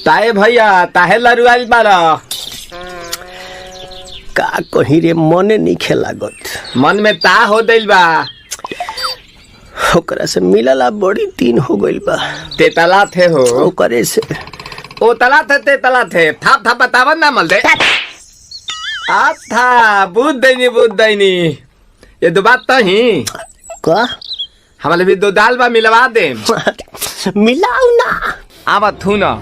ताए भैया ताहे लरुआल बारा का कहीं रे मने नहीं लागत। मन में ता हो दिल बा ओकरा से मिलला बड़ी दिन हो गइल बा। ते तला थे हो ओकरे से ओ तला थे ते तला थे था था बतावन ना मल दे आ था बुद्ध दैनी ये दो बात तो ही का हमारे भी दो दाल बा मिलवा दे मिलाऊ ना आवा थू ना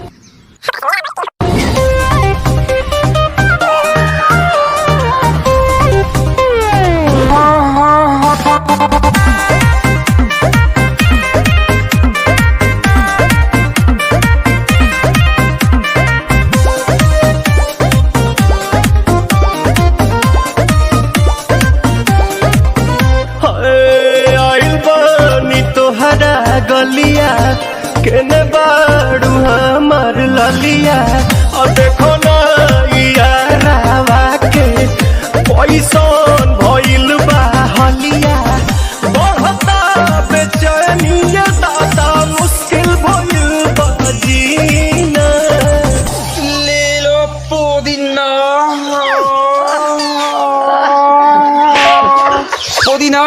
गलिया केने बाड़ू हमार ललिया और देखो ना यारावा के पैसन भइल बा हलिया बढ़ता बेचैनिया दादा मुश्किल भइल बा जीना ले लो पुदीना पुदीना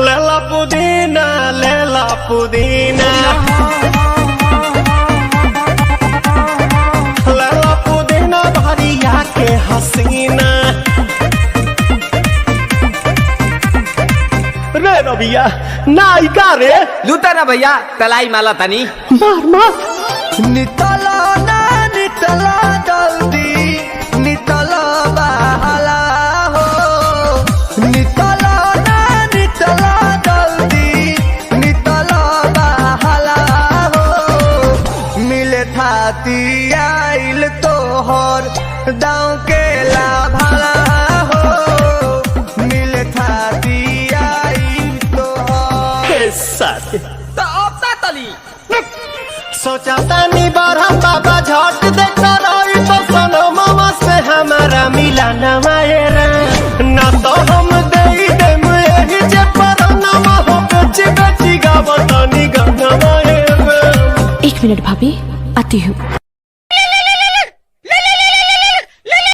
लेला पुदीना लेला पुदीना लेला पुदीना भरिया के हसीना रे रबिया नायिका रे लूटा ना भैया तलाई माला तनी मार मार नितला ना नितला जल्दी नितला बहाला हो नितला ना नितला जल्दी नितला बहाला हो मिले थाती आइल तोहर दाँव के लाभाला हो मिले थाती आइल तोहर साथ सोचा तानी बारह बाबा झट देखा रही तो सनो मामा से हमारा मिला न मायरा ना तो हम दे देम यही जे पर नमा हो बेची बेची गावतानी गाना मायरा। 1 मिनट भाभी आती हूँ।